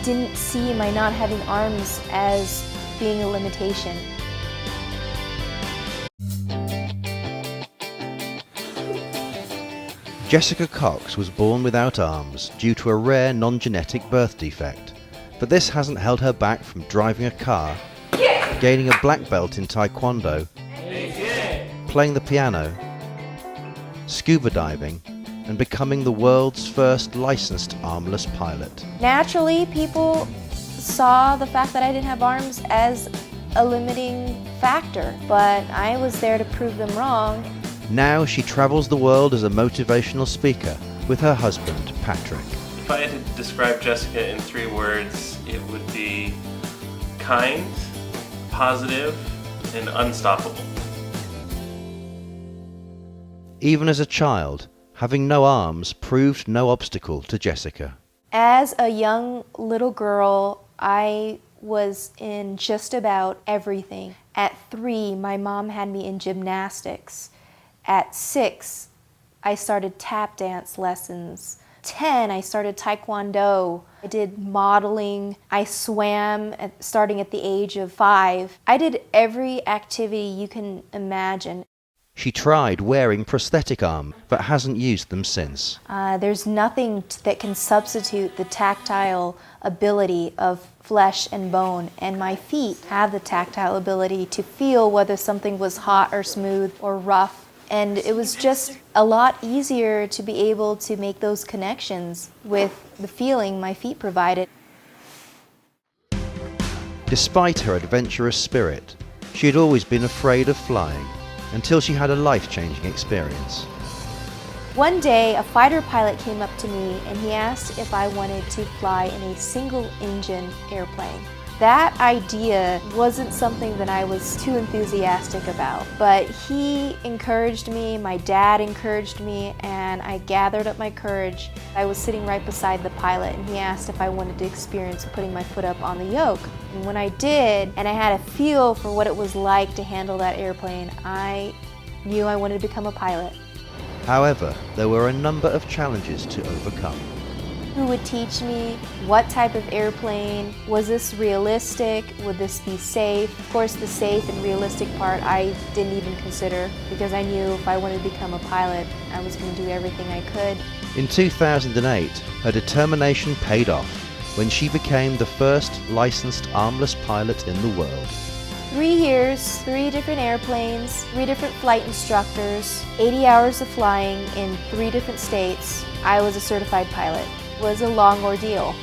didn't see my not having arms as being a limitation. Jessica Cox was born without arms due to a rare non-genetic birth defect, but this hasn't held her back from driving a car, gaining a black belt in Taekwondo, playing the piano, scuba diving, and becoming the world's first licensed armless pilot. Naturally, people saw the fact that I didn't have arms as a limiting factor, but I was there to prove them wrong. Now she travels the world as a motivational speaker with her husband, Patrick. If I had to describe Jessica in 3 words, it would be kind, positive, and unstoppable. Even as a child, having no arms proved no obstacle to Jessica. As a young little girl, I was in just about everything. At 3, my mom had me in gymnastics. At 6, I started tap dance lessons. 10, I started Taekwondo. I did modeling. I swam starting at the age of 5. I did every activity you can imagine. She tried wearing prosthetic arms, but hasn't used them since. There's nothing that can substitute the tactile ability of flesh and bone, and my feet have the tactile ability to feel whether something was hot or smooth or rough. And it was just a lot easier to be able to make those connections with the feeling my feet provided. Despite her adventurous spirit, she had always been afraid of flying until she had a life-changing experience. One day, a fighter pilot came up to me and he asked if I wanted to fly in a single-engine airplane. That idea wasn't something that I was too enthusiastic about, but he encouraged me, my dad encouraged me, and I gathered up my courage. I was sitting right beside the pilot and he asked if I wanted to experience putting my foot up on the yoke. And when I did, and I had a feel for what it was like to handle that airplane, I knew I wanted to become a pilot. However, there were a number of challenges to overcome. Who would teach me what type of airplane? Was this realistic? Would this be safe? Of course, the safe and realistic part I didn't even consider because I knew if I wanted to become a pilot, I was going to do everything I could. In 2008, her determination paid off when she became the first licensed armless pilot in the world. 3 years, 3 different airplanes, 3 different flight instructors, 80 hours of flying in 3 different states. I was a certified pilot. It was a long ordeal.